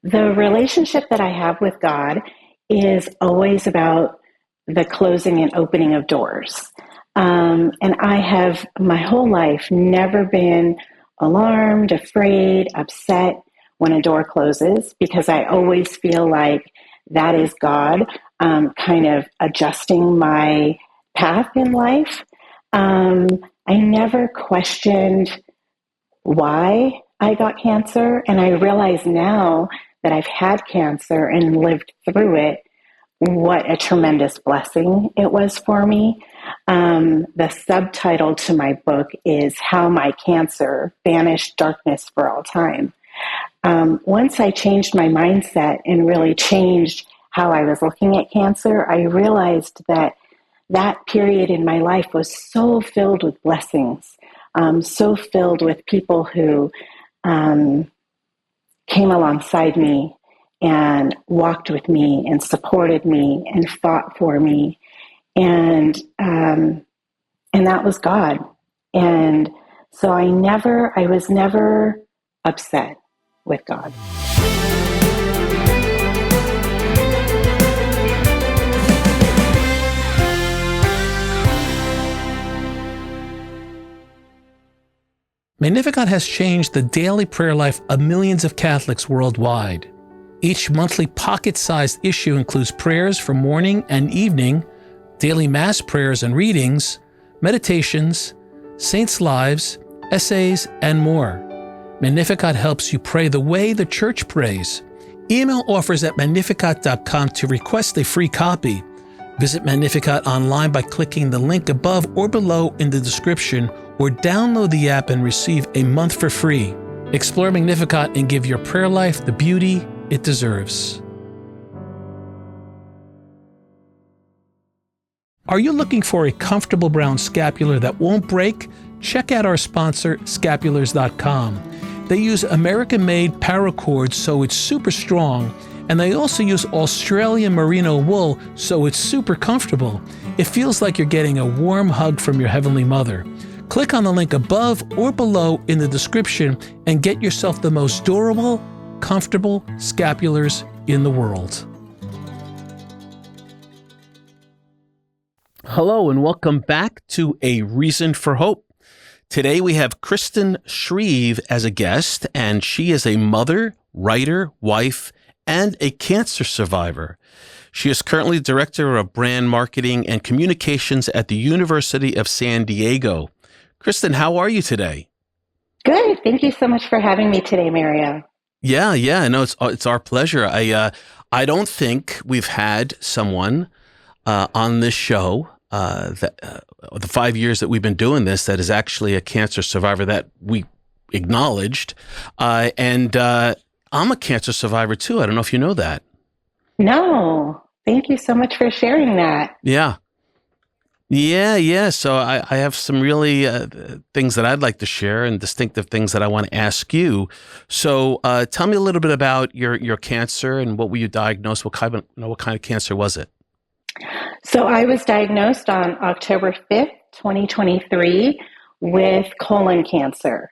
The relationship that I have with God is always about the closing and opening of doors. And I have my whole life never been alarmed, afraid, upset when a door closes because I always feel like that is God kind of adjusting my path in life. I never questioned why I got cancer. And I realize now that I've had cancer and lived through it, what a tremendous blessing it was for me. The subtitle to my book is How My Cancer Banished Darkness for All Time. Once I changed my mindset and really changed how I was looking at cancer, I realized that that period in my life was so filled with blessings, so filled with people who came alongside me and walked with me and supported me and fought for me. And that was God. And so I was never upset with God. Magnificat has changed the daily prayer life of millions of Catholics worldwide. Each monthly pocket-sized issue includes prayers for morning and evening, daily Mass prayers and readings, meditations, saints' lives, essays, and more. Magnificat helps you pray the way the Church prays. Email offers at magnificat.com to request a free copy. Visit Magnificat online by clicking the link above or below in the description, or download the app and receive a month for free. Explore Magnificat and give your prayer life the beauty it deserves. Are you looking for a comfortable brown scapular that won't break? Check out our sponsor, scapulars.com. They use American-made paracord, so it's super strong, and they also use Australian merino wool, so it's super comfortable. It feels like you're getting a warm hug from your Heavenly Mother. Click on the link above or below in the description and get yourself the most durable, comfortable scapulars in the world. Hello and welcome back to A Reason for Hope. Today we have Krystn Shrieve as a guest, and she is a mother, writer, wife, and a cancer survivor. She is currently Director of Brand Marketing and Communications at the University of San Diego. Krystn, how are you today? Good. Thank you so much for having me today, Mario. Yeah. No, it's our pleasure. I don't think we've had someone on this show that the 5 years that we've been doing this that is actually a cancer survivor that we acknowledged. And I'm a cancer survivor too. I don't know if you know that. No. Thank you so much for sharing that. Yeah. So I have some really things that I'd like to share and distinctive things that I want to ask you. So tell me a little bit about your cancer and what were you diagnosed? What kind of cancer was it? So I was diagnosed on October 5th, 2023 with colon cancer.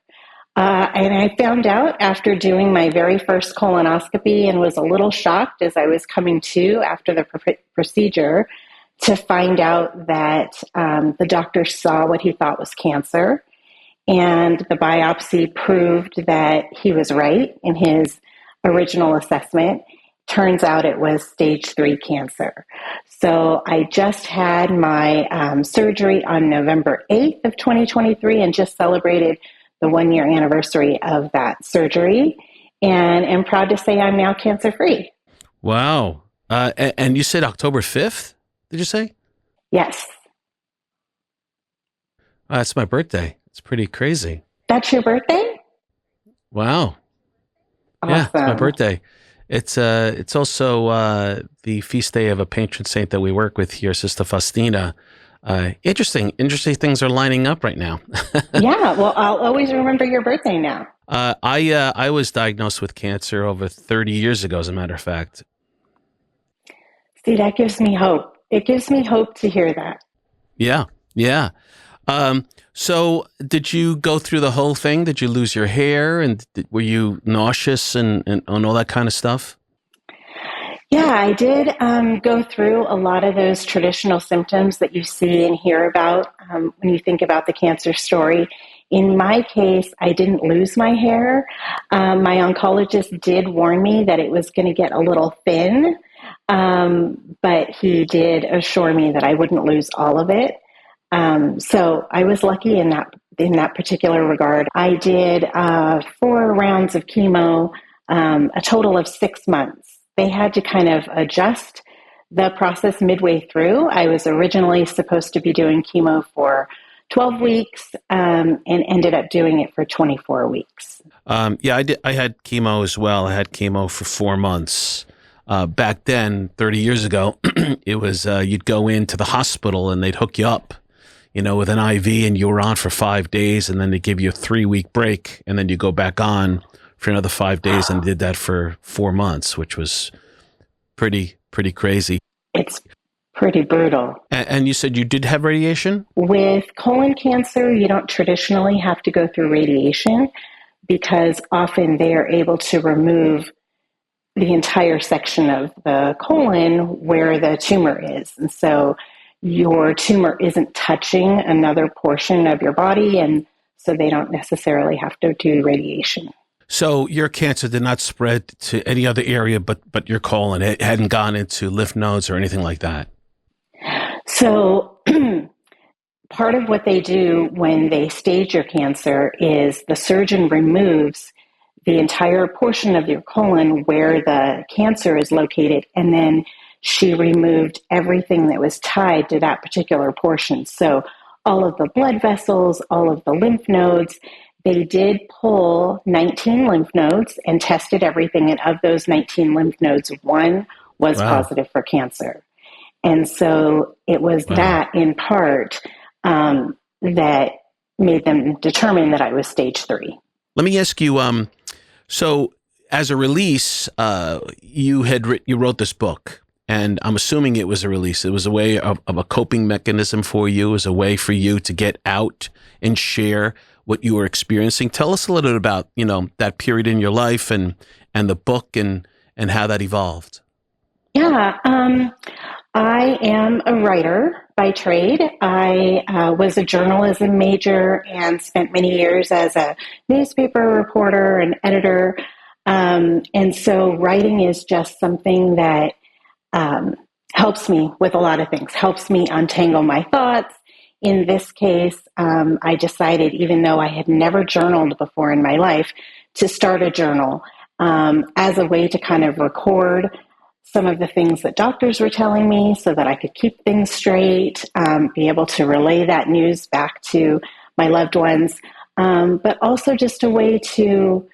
And I found out after doing my very first colonoscopy and was a little shocked as I was coming to after the procedure to find out that the doctor saw what he thought was cancer. And the biopsy proved that he was right in his original assessment. Turns out it was stage 3 cancer. So I just had my surgery on November 8th of 2023 and just celebrated the 1-year anniversary of that surgery. And am proud to say I'm now cancer-free. Wow. And you said October 5th, did you say? Yes. That's my birthday. It's pretty crazy. That's your birthday? Wow. Awesome. Yeah, it's my birthday. It's also the feast day of a patron saint that we work with here, Sister Faustina. Interesting things are lining up right now. Yeah, well, I'll always remember your birthday now. I was diagnosed with cancer over 30 years ago, as a matter of fact. See, that gives me hope. It gives me hope to hear that. Yeah. So did you go through the whole thing? Did you lose your hair, and were you nauseous and all that kind of stuff? Yeah, I did go through a lot of those traditional symptoms that you see and hear about when you think about the cancer story. In my case, I didn't lose my hair. My oncologist did warn me that it was going to get a little thin, but he did assure me that I wouldn't lose all of it. So I was lucky in that particular regard. I did 4 rounds of chemo, a total of 6 months. They had to kind of adjust the process midway through. I was originally supposed to be doing chemo for 12 weeks and ended up doing it for 24 weeks. Yeah, I did. I had chemo as well. I had chemo for 4 months. Back then, 30 years ago, it was you'd go into the hospital and they'd hook you up, with an IV, and you were on for 5 days, and then they give you a 3-week break, and then you go back on for another 5 days, and did that for 4 months, which was pretty crazy. It's pretty brutal. And you said you did have radiation? With colon cancer, you don't traditionally have to go through radiation because often they are able to remove the entire section of the colon where the tumor is. And so your tumor isn't touching another portion of your body, and so they don't necessarily have to do radiation. So your cancer did not spread to any other area but your colon. It hadn't gone into lymph nodes or anything like that. So part of what they do when they stage your cancer is the surgeon removes the entire portion of your colon where the cancer is located, and then she removed everything that was tied to that particular portion. So all of the blood vessels, all of the lymph nodes. They did pull 19 lymph nodes and tested everything. And of those 19 lymph nodes, one was positive for cancer. And so it was that in part that made them determine that I was stage 3. Let me ask you, so as a release, you wrote this book, and I'm assuming it was a release. It was a way of a coping mechanism for you. It was a way for you to get out and share what you were experiencing. Tell us a little bit about, that period in your life and the book and how that evolved. Yeah, I am a writer by trade. I was a journalism major and spent many years as a newspaper reporter and editor. And so writing is just something that helps me with a lot of things, helps me untangle my thoughts. In this case, I decided, even though I had never journaled before in my life, to start a journal as a way to kind of record some of the things that doctors were telling me so that I could keep things straight, be able to relay that news back to my loved ones, but also just a way to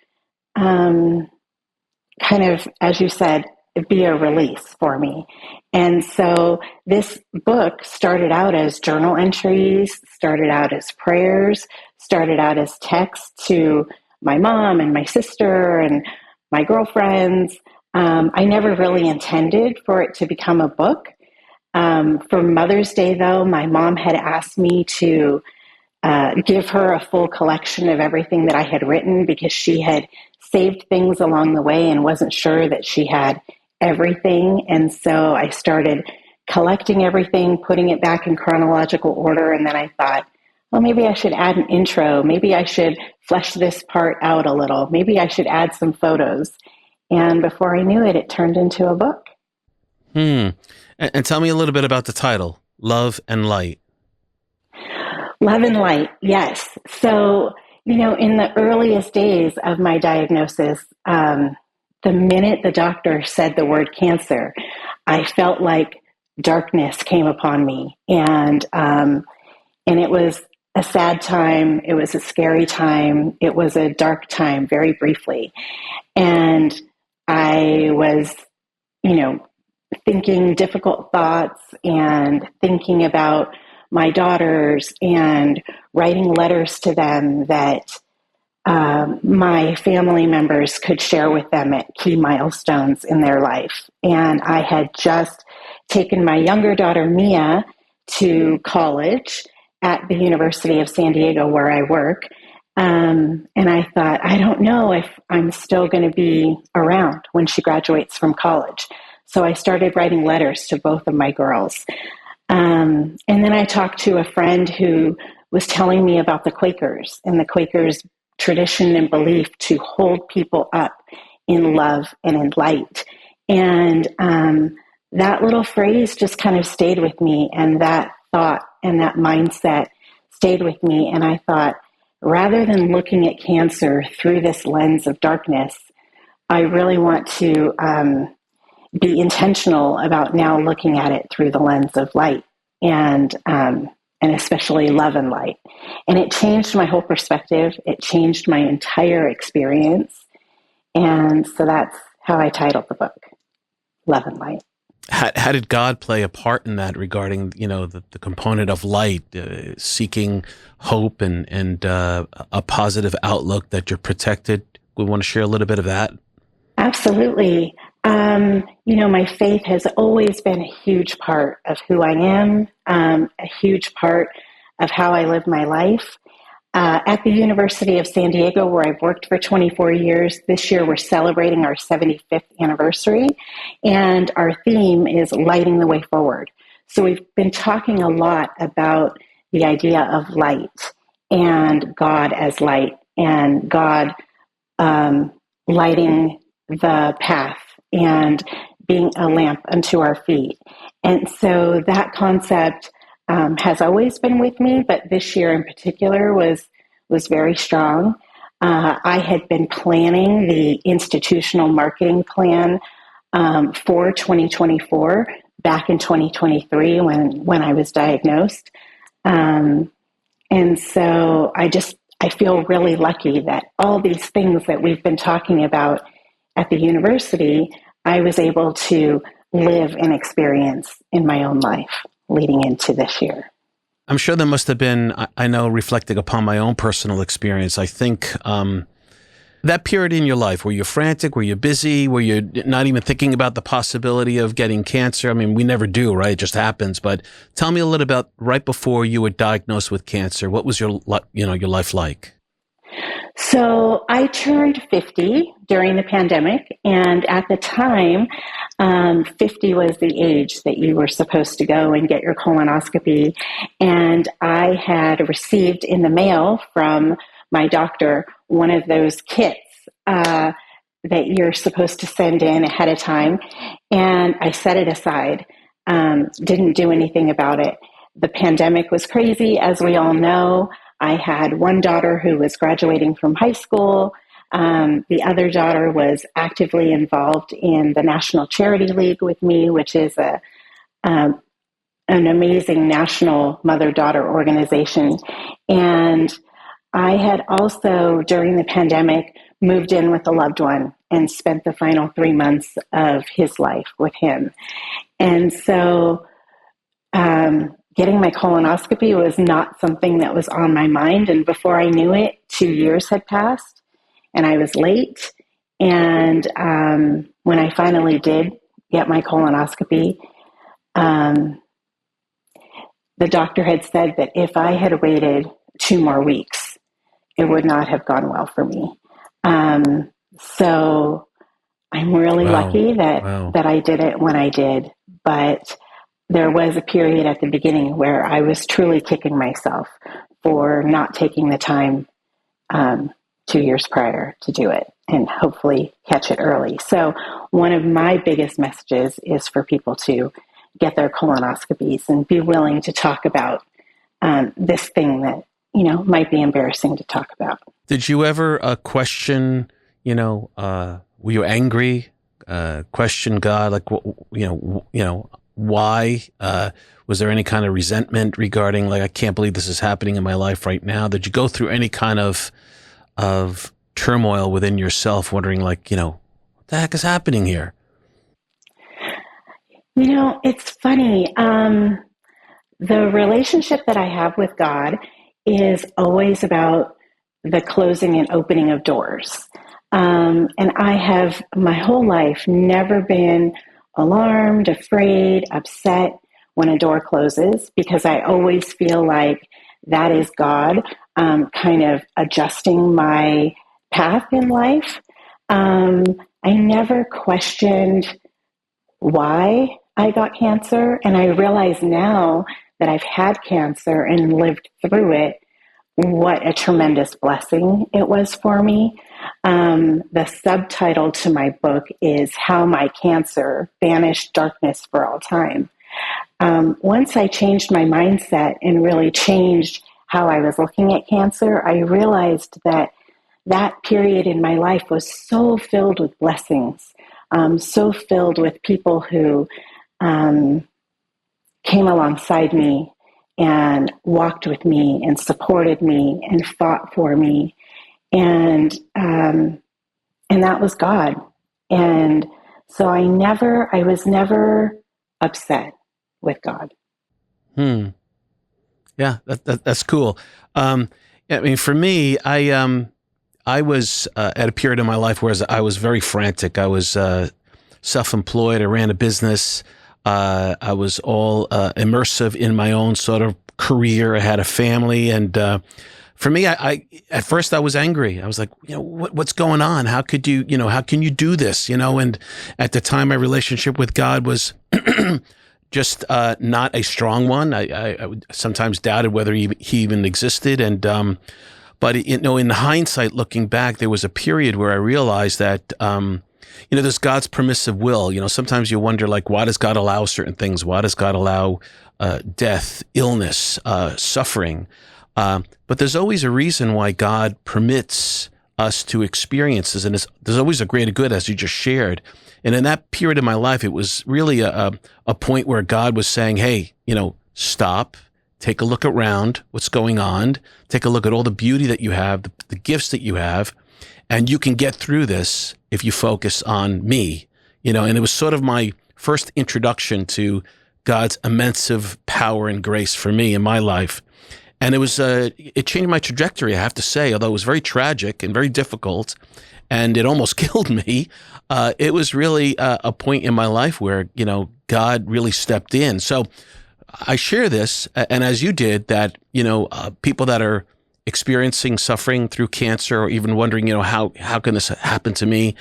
kind of, as you said, be a release for me. And so this book started out as journal entries, started out as prayers, started out as texts to my mom and my sister and my girlfriends. I never really intended for it to become a book. For Mother's Day, though, my mom had asked me to give her a full collection of everything that I had written because she had saved things along the way and wasn't sure that she had everything. And so I started collecting everything, putting it back in chronological order. And then I thought, well, maybe I should add an intro. Maybe I should flesh this part out a little. Maybe I should add some photos. And before I knew it, it turned into a book. And tell me a little bit about the title, Love and Light. Love and Light, yes. So, in the earliest days of my diagnosis, the minute the doctor said the word cancer, I felt like darkness came upon me. And it was a sad time. It was a scary time. It was a dark time, very briefly. And I was, thinking difficult thoughts and thinking about my daughters and writing letters to them that my family members could share with them at key milestones in their life. And I had just taken my younger daughter, Mia, to college. at the University of San Diego where I work. And I thought, I don't know if I'm still going to be around when she graduates from college. So I started writing letters to both of my girls. And then I talked to a friend who was telling me about the Quakers and the Quakers' tradition and belief to hold people up in love and in light. And that little phrase just kind of stayed with me, and that thought and that mindset stayed with me. And I thought, rather than looking at cancer through this lens of darkness, I really want to be intentional about now looking at it through the lens of light and especially love and light. And it changed my whole perspective. It changed my entire experience. And so that's how I titled the book, Love and Light. How did God play a part in that regarding, the component of light, seeking hope and a positive outlook that you're protected? We want to share a little bit of that. Absolutely. My faith has always been a huge part of who I am, a huge part of how I live my life. At the University of San Diego, where I've worked for 24 years, this year we're celebrating our 75th anniversary, and our theme is lighting the way forward. So we've been talking a lot about the idea of light and God as light, and God lighting the path and being a lamp unto our feet. And so that concept has always been with me, but this year in particular was very strong. I had been planning the institutional marketing plan for 2024 back in 2023 when I was diagnosed. And so I feel really lucky that all these things that we've been talking about at the university, I was able to live and experience in my own life leading into this year. I'm sure there must have been, I know, reflecting upon my own personal experience, I think that period in your life, were you frantic? Were you busy? Were you not even thinking about the possibility of getting cancer? I mean, we never do, right? It just happens. But tell me a little about right before you were diagnosed with cancer. What was your life like? So I turned 50 during the pandemic, and at the time, 50 was the age that you were supposed to go and get your colonoscopy. And I had received in the mail from my doctor one of those kits that you're supposed to send in ahead of time. And I set it aside, didn't do anything about it. The pandemic was crazy, as we all know. I had one daughter who was graduating from high school. The other daughter was actively involved in the National Charity League with me, which is an amazing national mother-daughter organization. And I had also, during the pandemic, moved in with a loved one and spent the final 3 months of his life with him. And so getting my colonoscopy was not something that was on my mind. And before I knew it, 2 years had passed and I was late. And when I finally did get my colonoscopy, the doctor had said that if I had waited 2 more weeks, it would not have gone well for me. So I'm really lucky that I did it when I did. But there was a period at the beginning where I was truly kicking myself for not taking the time 2 years prior to do it and hopefully catch it early. So one of my biggest messages is for people to get their colonoscopies and be willing to talk about this thing that, might be embarrassing to talk about. Did you ever question, were you angry, question God, like, why? Was there any kind of resentment regarding, like, I can't believe this is happening in my life right now? Did you go through any kind of turmoil within yourself, wondering, like, what the heck is happening here? It's funny. The relationship that I have with God is always about the closing and opening of doors. And I have my whole life never been alarmed, afraid, upset when a door closes, because I always feel like that is God kind of adjusting my path in life. I never questioned why I got cancer. And I realize now that I've had cancer and lived through it, what a tremendous blessing it was for me. The subtitle to my book is How My Cancer Banished Darkness for All Time. Once I changed my mindset and really changed how I was looking at cancer, I realized that that period in my life was so filled with blessings, so filled with people who came alongside me and walked with me and supported me and fought for me. And that was God. And so I was never upset with God. Yeah, that's cool. I mean, for me, I was at a period in my life where I was very frantic. I was self-employed. I ran a business. I was all immersive in my own sort of career. I had a family, and for me, I at first I was angry. I was like, what's going on? How could you, how can you do this? And at the time, my relationship with God was just not a strong one. I sometimes doubted whether he even existed, and but in hindsight, looking back, there was a period where I realized that there's God's permissive will. Sometimes you wonder, like, why does God allow certain things? Why does God allow death, illness, suffering? But there's always a reason why God permits us to experience this, and there's always a greater good, as you just shared. And in that period of my life, it was really a point where God was saying, hey, stop, take a look around what's going on, take a look at all the beauty that you have, the gifts that you have, and you can get through this if you focus on me. And it was sort of my first introduction to God's immense power and grace for me in my life. And it changed my trajectory, I have to say, although it was very tragic and very difficult, and it almost killed me. It was really a point in my life where, God really stepped in. So I share this, and as you did, that, people that are experiencing suffering through cancer, or even wondering, how can this happen to me?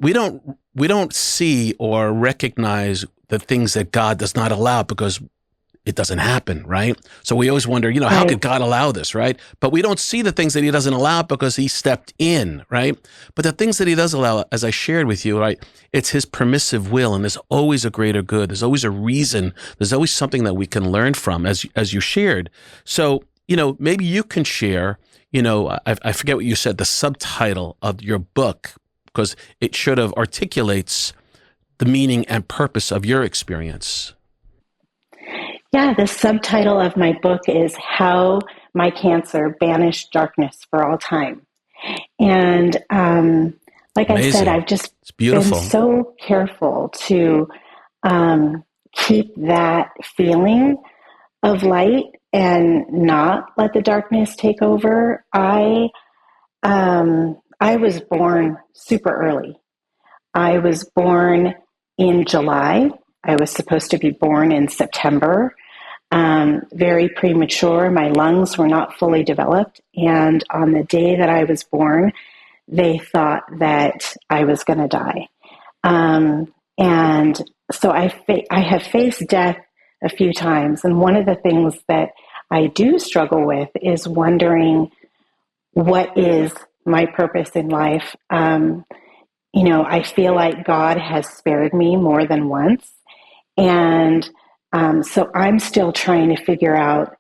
We don't see or recognize the things that God does not allow because it doesn't happen, right? So we always wonder, how could God allow this, right? But we don't see the things that he doesn't allow because he stepped in, right? But the things that he does allow, as I shared with you, right, it's his permissive will, and there's always a greater good. There's always a reason. There's always something that we can learn from, as you shared. So, maybe you can share, I forget what you said, the subtitle of your book, because it should have articulates the meaning and purpose of your experience. Yeah, the subtitle of my book is How My Cancer Banished Darkness for All Time. And like Amazing. I said, I've just been so careful to keep that feeling of light and not let the darkness take over. I was born super early. I was born in July. I was supposed to be born in September. Very premature. My lungs were not fully developed. And on the day that I was born, they thought that I was going to die. And so I have faced death a few times. And one of the things that I do struggle with is wondering, what is my purpose in life? I feel like God has spared me more than once. And so I'm still trying to figure out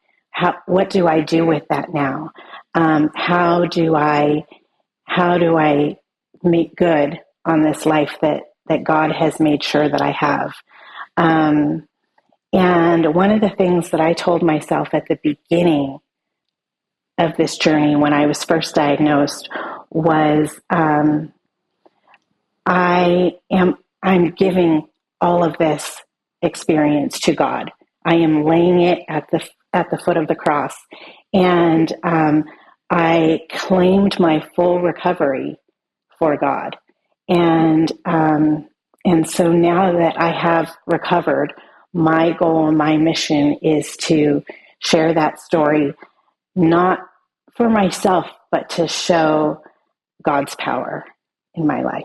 what do I do with that now? How do I make good on this life that God has made sure that I have? And one of the things that I told myself at the beginning of this journey when I was first diagnosed was, I'm giving all of this experience to God. I am laying it at the foot of the cross, and I claimed my full recovery for God, and so now that I have recovered, my goal and my mission is to share that story not for myself, but to show God's power in my life.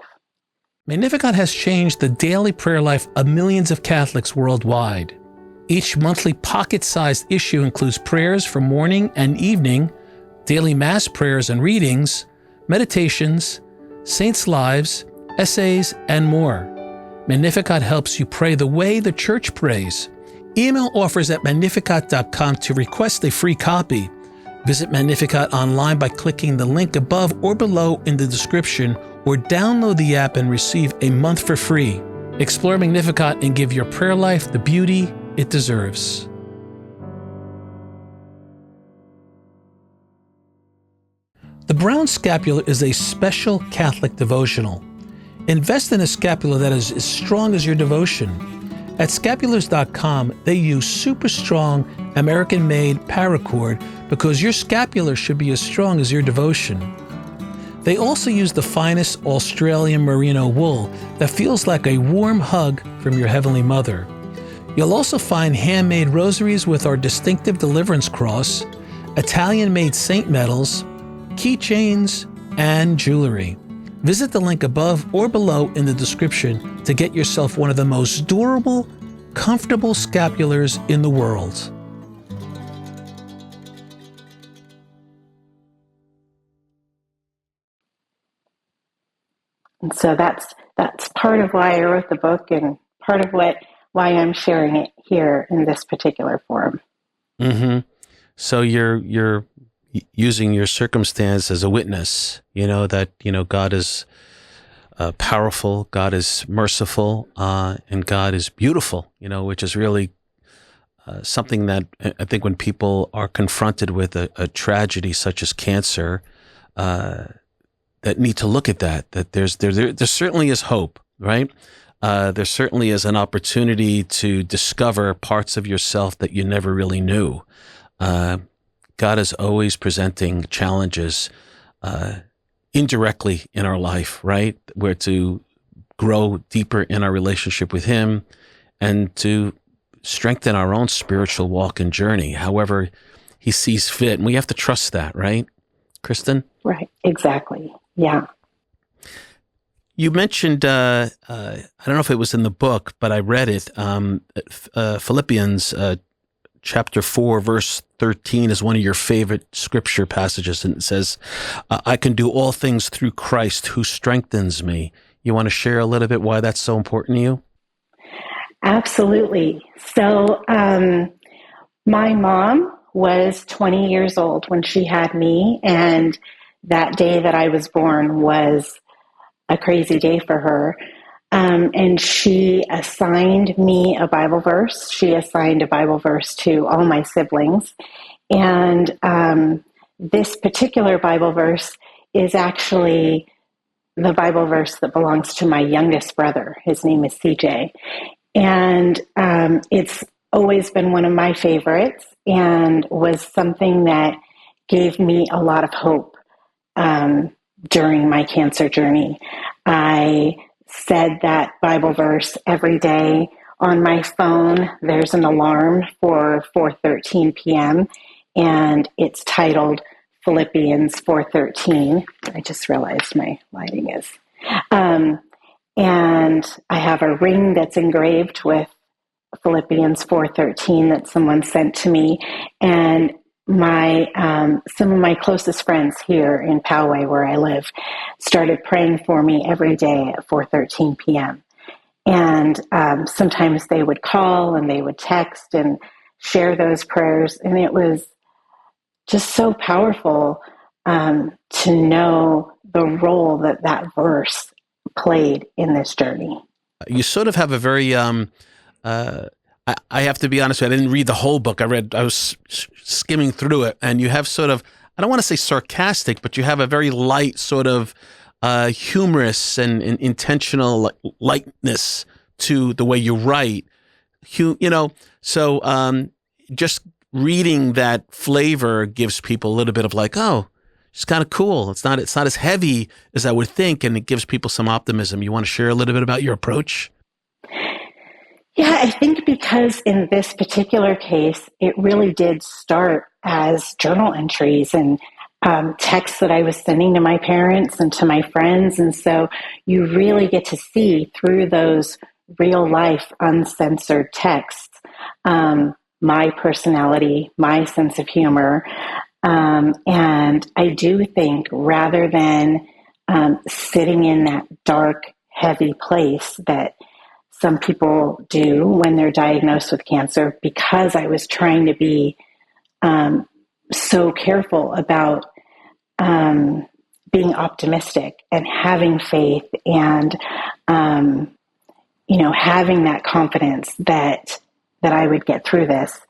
Magnificat has changed the daily prayer life of millions of Catholics worldwide. Each monthly pocket-sized issue includes prayers for morning and evening, daily Mass prayers and readings, meditations, saints' lives, essays, and more. Magnificat helps you pray the way the Church prays. Email offers at magnificat.com to request a free copy. Visit Magnificat online by clicking the link above or below in the description, or download the app and receive a month for free. Explore Magnificat and give your prayer life the beauty it deserves. The Brown Scapular is a special Catholic devotional. Invest in a scapular that is as strong as your devotion. At scapulars.com, they use super strong American-made paracord because your scapular should be as strong as your devotion. They also use the finest Australian merino wool that feels like a warm hug from your Heavenly Mother. You'll also find handmade rosaries with our distinctive deliverance cross, Italian-made saint medals, keychains, and jewelry. Visit the link above or below in the description to get yourself one of the most durable, comfortable scapulars in the world. And so that's part of why I wrote the book, and part of why I'm sharing it here in this particular forum. Mm-hmm. So you're using your circumstance as a witness, that, God is powerful, God is merciful, and God is beautiful, which is really something that I think when people are confronted with a tragedy such as cancer, that need to look at that there certainly is hope, right? There certainly is an opportunity to discover parts of yourself that you never really knew. God is always presenting challenges indirectly in our life, right? We're to grow deeper in our relationship with Him and to strengthen our own spiritual walk and journey, however He sees fit. And we have to trust that, right, Krystn? Right, exactly. Yeah. You mentioned, I don't know if it was in the book, but I read it. Philippians chapter 4, verse 13 is one of your favorite scripture passages. And it says, I can do all things through Christ who strengthens me. You want to share a little bit why that's so important to you? Absolutely. So my mom was 20 years old when she had me, and that day that I was born was a crazy day for her. And she assigned me a Bible verse. She assigned a Bible verse to all my siblings. And this particular Bible verse is actually the Bible verse that belongs to my youngest brother. His name is CJ. And it's always been one of my favorites and was something that gave me a lot of hope during my cancer journey. I said that Bible verse every day on my phone. There's an alarm for 4:13 p.m. and it's titled Philippians 4:13. I just realized my lighting is. And I have a ring that's engraved with Philippians 4:13 that someone sent to me, and my some of my closest friends here in Poway, where I live, started praying for me every day at 4:13 p.m. And sometimes they would call and they would text and share those prayers, and it was just so powerful to know the role that that verse played in this journey. You sort of have a very I have to be honest with you, I didn't read the whole book. I was skimming through it, and you have sort of, I don't want to say sarcastic, but you have a very light sort of humorous and intentional lightness to the way you write. So just reading that flavor gives people a little bit of like, oh, it's kind of cool. It's not as heavy as I would think, and it gives people some optimism. You want to share a little bit about your approach? Yeah, I think because in this particular case, it really did start as journal entries and texts that I was sending to my parents and to my friends. And so you really get to see through those real life, uncensored texts my personality, my sense of humor. And I do think rather than sitting in that dark, heavy place that some people do when they're diagnosed with cancer, because I was trying to be so careful about being optimistic and having faith and having that confidence that I would get through this.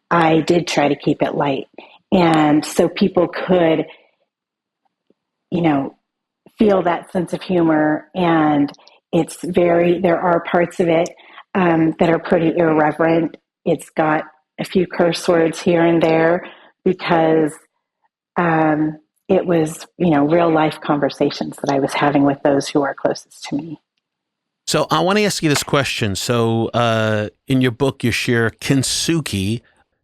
I did try to keep it light, and so people could feel that sense of humor. And there are parts of it that are pretty irreverent. It's got a few curse words here and there because it was, real life conversations that I was having with those who are closest to me. So I want to ask you this question. So in your book, you share Kintsugi.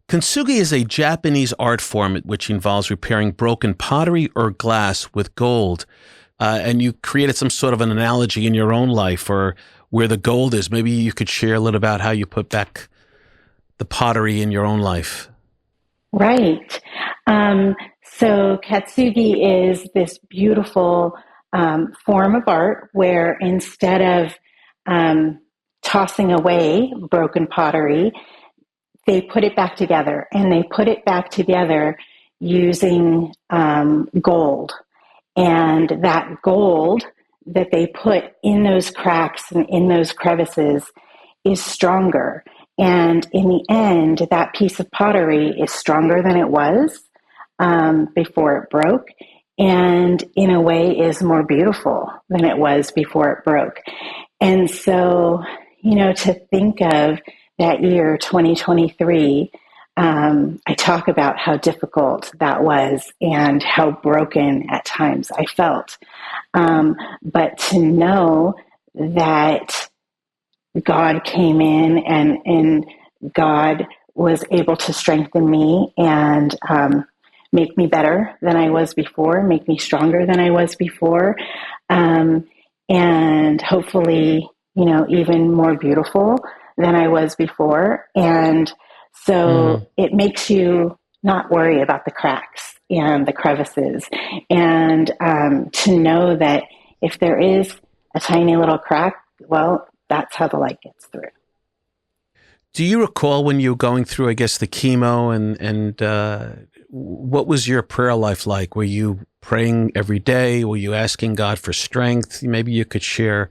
Kintsugi is a Japanese art form which involves repairing broken pottery or glass with gold. And you created some sort of an analogy in your own life or where the gold is. Maybe you could share a little about how you put back the pottery in your own life. Right. So Kintsugi is this beautiful form of art where instead of tossing away broken pottery, they put it back together, and they put it back together using gold. And that gold that they put in those cracks and in those crevices is stronger. And in the end, that piece of pottery is stronger than it was before it broke, and in a way is more beautiful than it was before it broke. And so, to think of that year, 2023, I talk about how difficult that was and how broken at times I felt. But to know that God came in and God was able to strengthen me and make me better than I was before, make me stronger than I was before, and hopefully, even more beautiful than I was before. And so it makes you not worry about the cracks and the crevices, and to know that if there is a tiny little crack, well, that's how the light gets through. Do you recall when you were going through, I guess, the chemo and what was your prayer life like? Were you praying every day? Were you asking God for strength? Maybe you could share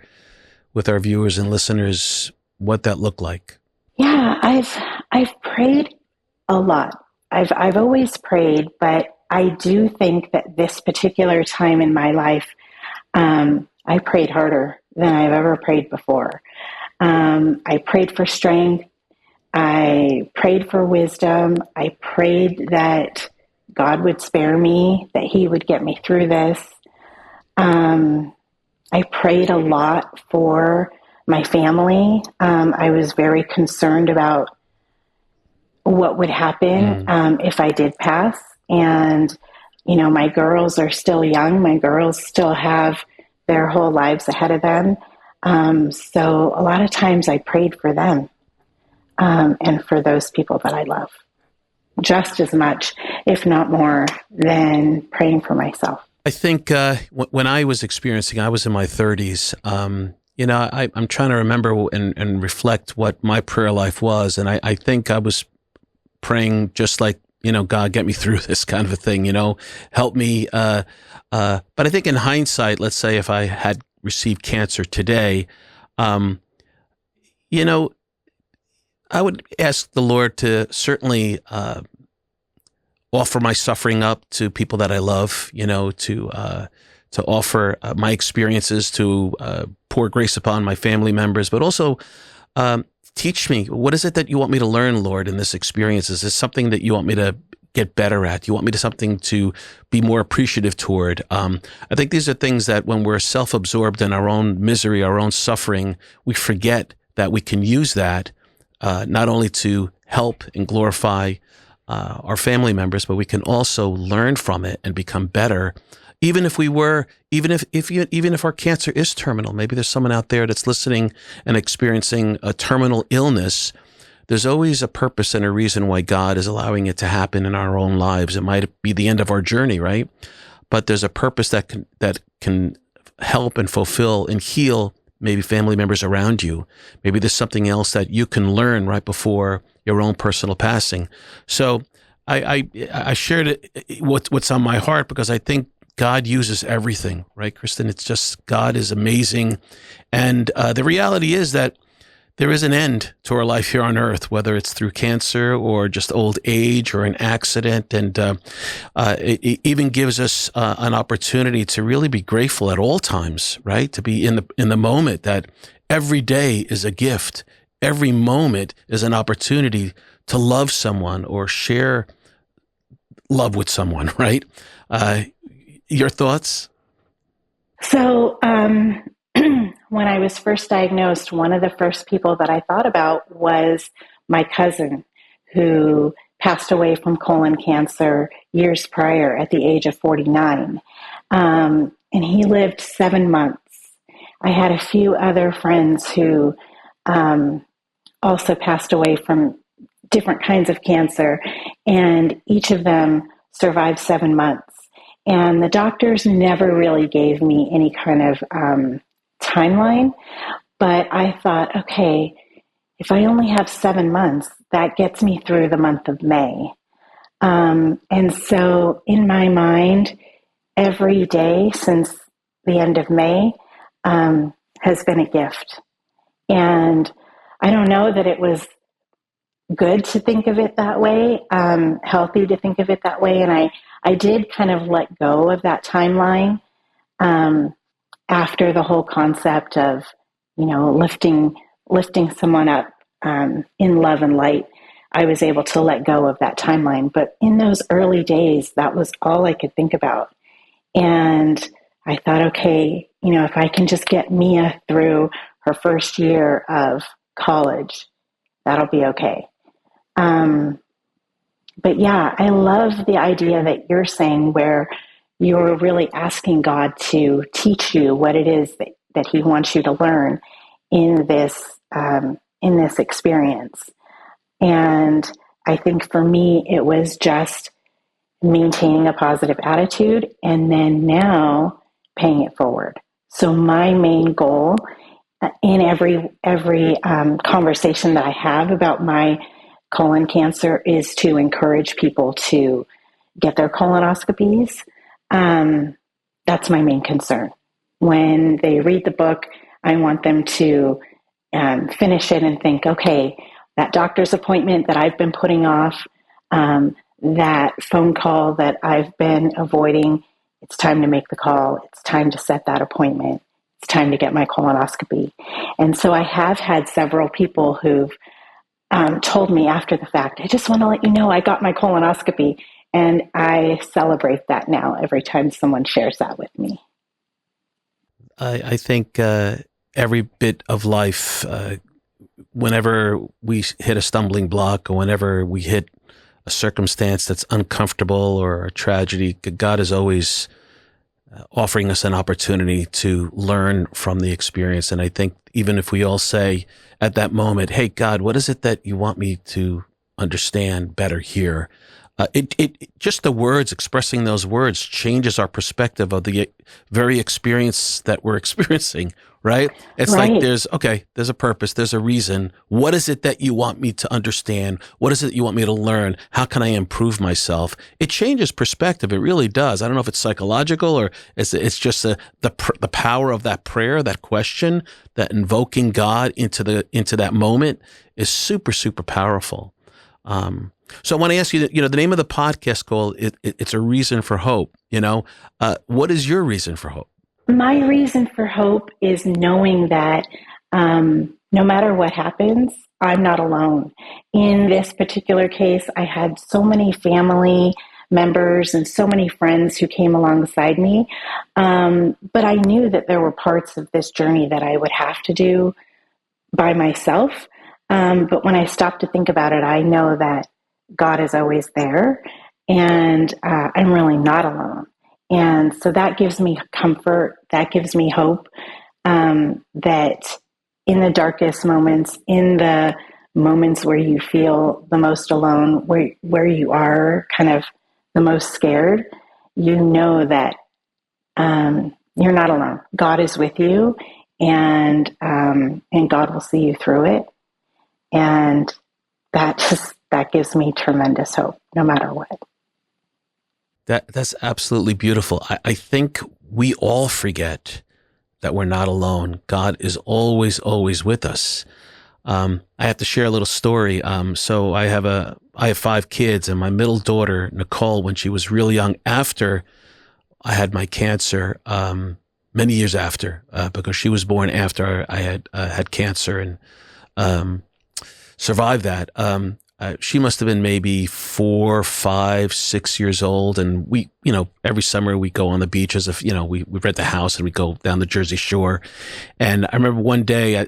with our viewers and listeners what that looked like. Yeah, I've prayed a lot. I've always prayed, but I do think that this particular time in my life, I prayed harder than I've ever prayed before. I prayed for strength. I prayed for wisdom. I prayed that God would spare me, that He would get me through this. I prayed a lot for my family. I was very concerned about what would happen if I did pass. And, my girls are still young. My girls still have their whole lives ahead of them. So a lot of times I prayed for them and for those people that I love, just as much, if not more, than praying for myself. I think when I was experiencing, I was in my 30s. I'm trying to remember and reflect what my prayer life was. And I think I was praying just like, God, get me through this kind of a thing, help me. But I think in hindsight, let's say if I had received cancer today, I would ask the Lord to certainly offer my suffering up to people that I love, to offer my experiences, to pour grace upon my family members, but also teach me, what is it that you want me to learn, Lord, in this experience? Is this something that you want me to get better at? You want me to something to be more appreciative toward? I think these are things that when we're self-absorbed in our own misery, our own suffering, we forget that we can use that not only to help and glorify our family members, but we can also learn from it and become better. Even if our cancer is terminal, maybe there's someone out there that's listening and experiencing a terminal illness. There's always a purpose and a reason why God is allowing it to happen in our own lives. It might be the end of our journey, right? But there's a purpose that can help and fulfill and heal maybe family members around you. Maybe there's something else that you can learn right before your own personal passing. So I shared it, what's on my heart, because I think God uses everything, right, Krystn? It's just, God is amazing. And the reality is that there is an end to our life here on earth, whether it's through cancer or just old age or an accident. And it even gives us an opportunity to really be grateful at all times, right? To be in the moment, that every day is a gift. Every moment is an opportunity to love someone or share love with someone, right? Your thoughts? So, when I was first diagnosed, one of the first people that I thought about was my cousin, who passed away from colon cancer years prior at the age of 49. And he lived 7 months. I had a few other friends who also passed away from different kinds of cancer, and each of them survived 7 months. And the doctors never really gave me any kind of timeline, but I thought, okay, if I only have 7 months, that gets me through the month of May. And so in my mind, every day since the end of May has been a gift. And I don't know that it was good to think of it that way, healthy to think of it that way. And I did kind of let go of that timeline after the whole concept of, lifting someone up in love and light. I was able to let go of that timeline. But in those early days, that was all I could think about. And I thought, okay, if I can just get Mia through her first year of college, that'll be okay. But yeah, I love the idea that you're saying, where you're really asking God to teach you what it is that He wants you to learn in this experience. And I think for me, it was just maintaining a positive attitude and then now paying it forward. So my main goal in every conversation that I have about my colon cancer is to encourage people to get their colonoscopies. That's my main concern. When they read the book, I want them to finish it and think, okay, that doctor's appointment that I've been putting off, that phone call that I've been avoiding, it's time to make the call. It's time to set that appointment. It's time to get my colonoscopy. And so I have had several people who've told me after the fact, I just want to let you know I got my colonoscopy. And I celebrate that now every time someone shares that with me. I think every bit of life, whenever we hit a stumbling block or whenever we hit a circumstance that's uncomfortable or a tragedy, God is always offering us an opportunity to learn from the experience. And I think even if we all say at that moment, hey, God, what is it that you want me to understand better here? It just the words, expressing those words changes our perspective of the very experience that we're experiencing, right? It's Right. like there's a purpose, there's a reason. What is it that you want me to understand? What is it you want me to learn? How can I improve myself? It changes perspective. It really does. I don't know if it's psychological or it's just the power of that prayer, that question, that invoking God into that moment is super, super powerful. So I want to ask you, the name of the podcast called it's a reason for hope. What is your reason for hope? My reason for hope is knowing that no matter what happens, I'm not alone. In this particular case, I had so many family members and so many friends who came alongside me. But I knew that there were parts of this journey that I would have to do by myself. But when I stop to think about it, I know that God is always there, and I'm really not alone. And so that gives me comfort, that gives me hope, that in the darkest moments, in the moments where you feel the most alone, where you are kind of the most scared, you know that you're not alone. God is with you, and God will see you through it. And that gives me tremendous hope, no matter what. That's absolutely beautiful. I think we all forget that we're not alone. God is always, always with us. I have to share a little story. So I have 5 kids, and my middle daughter, Nicole, when she was really young, after I had my cancer, many years after, because she was born after I had cancer and survived that. She must have been maybe 4, 5, 6 years old. And we, every summer we go on the beach as if, we rent the house and we go down the Jersey Shore. And I remember one day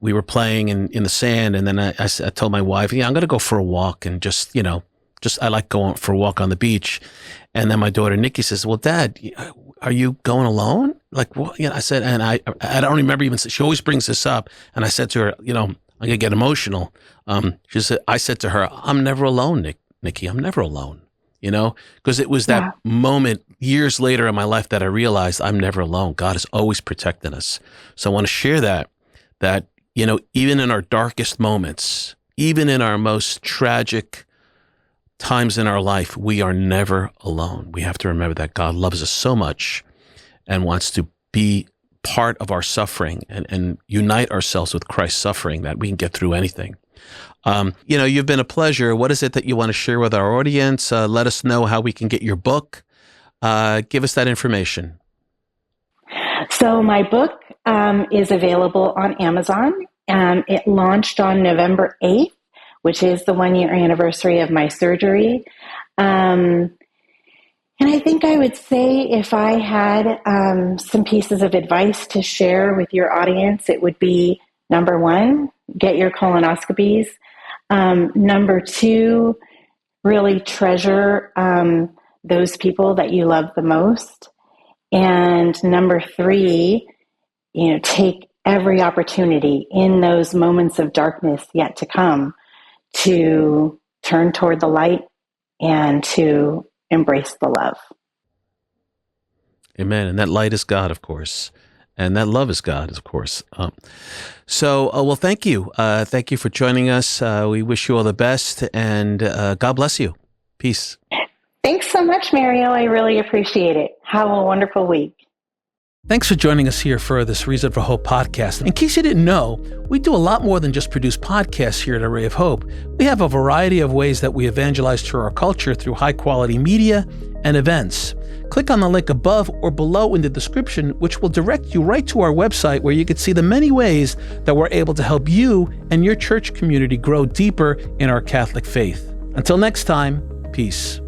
we were playing in the sand. And then I told my wife, I'm going to go for a walk and just I like going for a walk on the beach. And then my daughter, Nikki, says, well, Dad, are you going alone? Like, what? I said, and I don't remember even, she always brings this up. And I said to her, I'm going to get emotional. I said to her, I'm never alone, Nikki. I'm never alone, because it was that moment years later in my life that I realized I'm never alone. God is always protecting us. So I want to share that, even in our darkest moments, even in our most tragic times in our life, we are never alone. We have to remember that God loves us so much and wants to be part of our suffering and unite ourselves with Christ's suffering, that we can get through anything. You've been a pleasure. What is it that you want to share with our audience? Let us know how we can get your book. Give us that information. So my book is available on Amazon. It launched on November 8th, which is the 1-year anniversary of my surgery. And I think I would say, if I had some pieces of advice to share with your audience, it would be, number 1, get your colonoscopies. Number 2, really treasure those people that you love the most. And number 3, take every opportunity in those moments of darkness yet to come to turn toward the light and to embrace the love. Amen. And that light is God, of course. And that love is God, of course. Well, thank you. Thank you for joining us. We wish you all the best, and God bless you. Peace. Thanks so much, Mario. I really appreciate it. Have a wonderful week. Thanks for joining us here for this Reason for Hope podcast. In case you didn't know, we do a lot more than just produce podcasts here at Array of Hope. We have a variety of ways that we evangelize to our culture through high-quality media and events. Click on the link above or below in the description, which will direct you right to our website, where you can see the many ways that we're able to help you and your church community grow deeper in our Catholic faith. Until next time, peace.